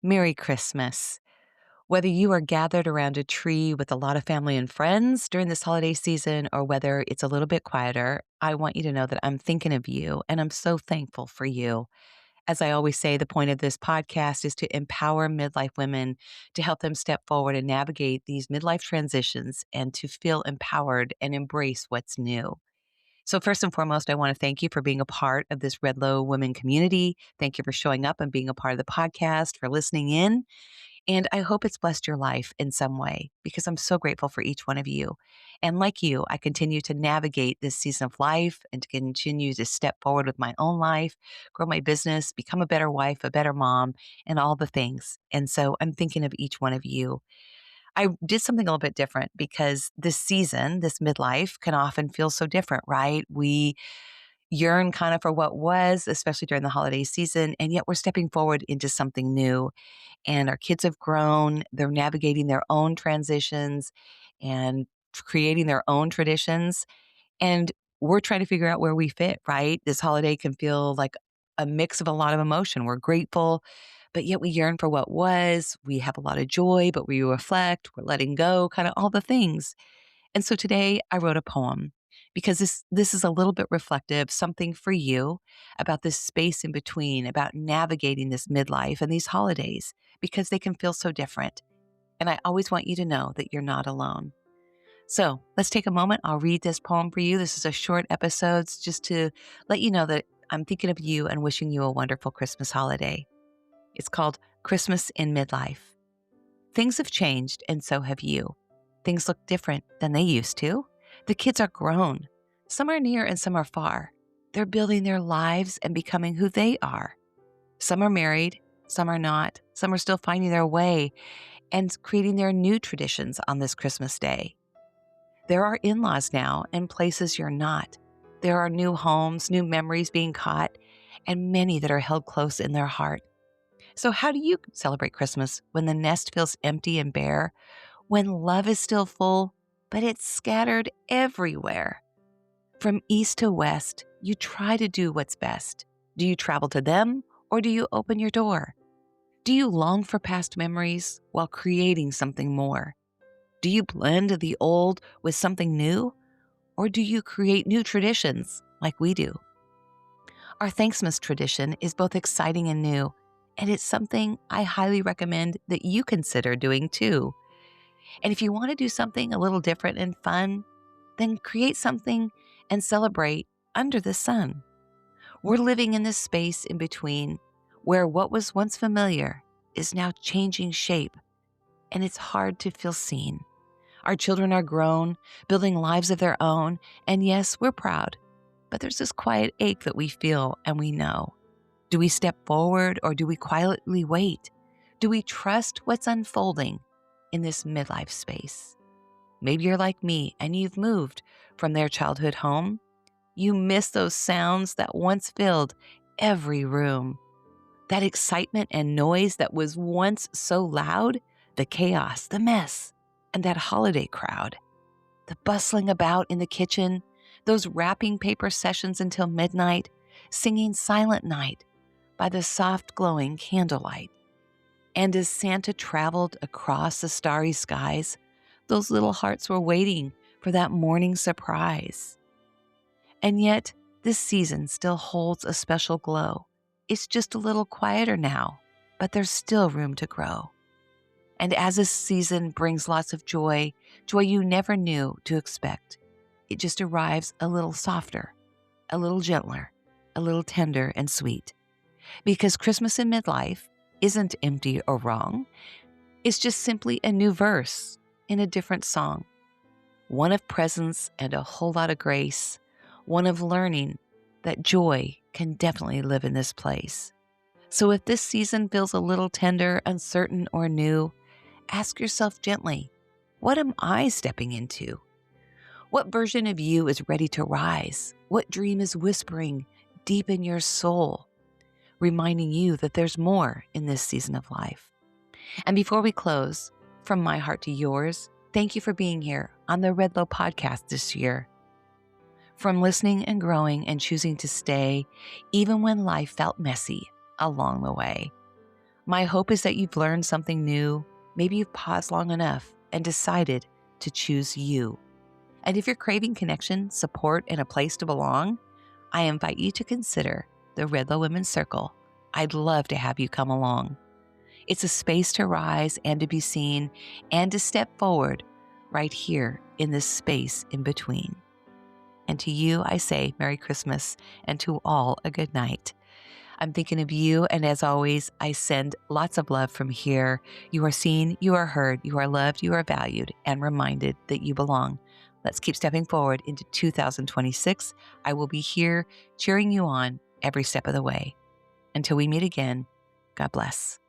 Merry Christmas. Whether you are gathered around a tree with a lot of family and friends during this holiday season or whether it's a little bit quieter, I want you to know that I'm thinking of you and I'm so thankful for you. As I always say, the point of this podcast is to empower midlife women to help them step forward and navigate these midlife transitions and to feel empowered and embrace what's new. So, first and foremost, I want to thank you for being a part of this Redlo women community. Thank you for showing up and being a part of the podcast, for listening in. And I hope it's blessed your life in some way because I'm so grateful for each one of you. And like you, I continue to navigate this season of life and to continue to step forward with my own life, grow my business, become a better wife, a better mom, and all the things. And so I'm thinking of each one of you. I did something a little bit different because this season, this midlife, can often feel so different, right? We yearn kind of for what was, especially during the holiday season, and yet we're stepping forward into something new. And our kids have grown, they're navigating their own transitions and creating their own traditions. And we're trying to figure out where we fit, right? This holiday can feel like a mix of a lot of emotion. We're grateful, but yet we yearn for what was. We have a lot of joy, but we reflect, we're letting go, kind of all the things. And so today I wrote a poem because this is a little bit reflective, something for you about this space in between, about navigating this midlife and these holidays because they can feel so different. And I always want you to know that you're not alone. So let's take a moment. I'll read this poem for you. This is a short episode just to let you know that I'm thinking of you and wishing you a wonderful Christmas holiday. It's called Christmas in Midlife. Things have changed, and so have you. Things look different than they used to. The kids are grown. Some are near and some are far. They're building their lives and becoming who they are. Some are married, some are not. Some are still finding their way and creating their new traditions on this Christmas day. There are in-laws now and places you're not. There are new homes, new memories being caught, and many that are held close in their heart. So how do you celebrate Christmas when the nest feels empty and bare, when love is still full, but it's scattered everywhere? From east to west, you try to do what's best. Do you travel to them or do you open your door? Do you long for past memories while creating something more? Do you blend the old with something new or do you create new traditions like we do? Our Thanksmas tradition is both exciting and new, and it's something I highly recommend that you consider doing too. And if you want to do something a little different and fun, then create something and celebrate under the sun. We're living in this space in between where what was once familiar is now changing shape, and it's hard to feel seen. Our children are grown, building lives of their own, and yes, we're proud, but there's this quiet ache that we feel and we know. Do we step forward or do we quietly wait? Do we trust what's unfolding in this midlife space? Maybe you're like me and you've moved from their childhood home. You miss those sounds that once filled every room. That excitement and noise that was once so loud, the chaos, the mess, and that holiday crowd. The bustling about in the kitchen, those wrapping paper sessions until midnight, singing Silent Night by the soft glowing candlelight. And as Santa traveled across the starry skies, those little hearts were waiting for that morning surprise. And yet, this season still holds a special glow. It's just a little quieter now, but there's still room to grow. And as this season brings lots of joy, joy you never knew to expect, it just arrives a little softer, a little gentler, a little tender and sweet. Because Christmas in midlife isn't empty or wrong. It's just simply a new verse in a different song. One of presence and a whole lot of grace. One of learning that joy can definitely live in this place. So if this season feels a little tender, uncertain, or new, ask yourself gently, what am I stepping into? What version of you is ready to rise? What dream is whispering deep in your soul, reminding you that there's more in this season of life? And before we close, from my heart to yours, thank you for being here on the Redlo podcast this year. From listening and growing and choosing to stay, even when life felt messy along the way. My hope is that you've learned something new. Maybe you've paused long enough and decided to choose you. And if you're craving connection, support, and a place to belong, I invite you to consider the Redlo Women's Circle. I'd love to have you come along. It's a space to rise and to be seen and to step forward right here in this space in between. And to you, I say Merry Christmas, and to all a good night. I'm thinking of you, and as always, I send lots of love from here. You are seen, you are heard, you are loved, you are valued, and reminded that you belong. Let's keep stepping forward into 2026. I will be here cheering you on every step of the way. Until we meet again, God bless.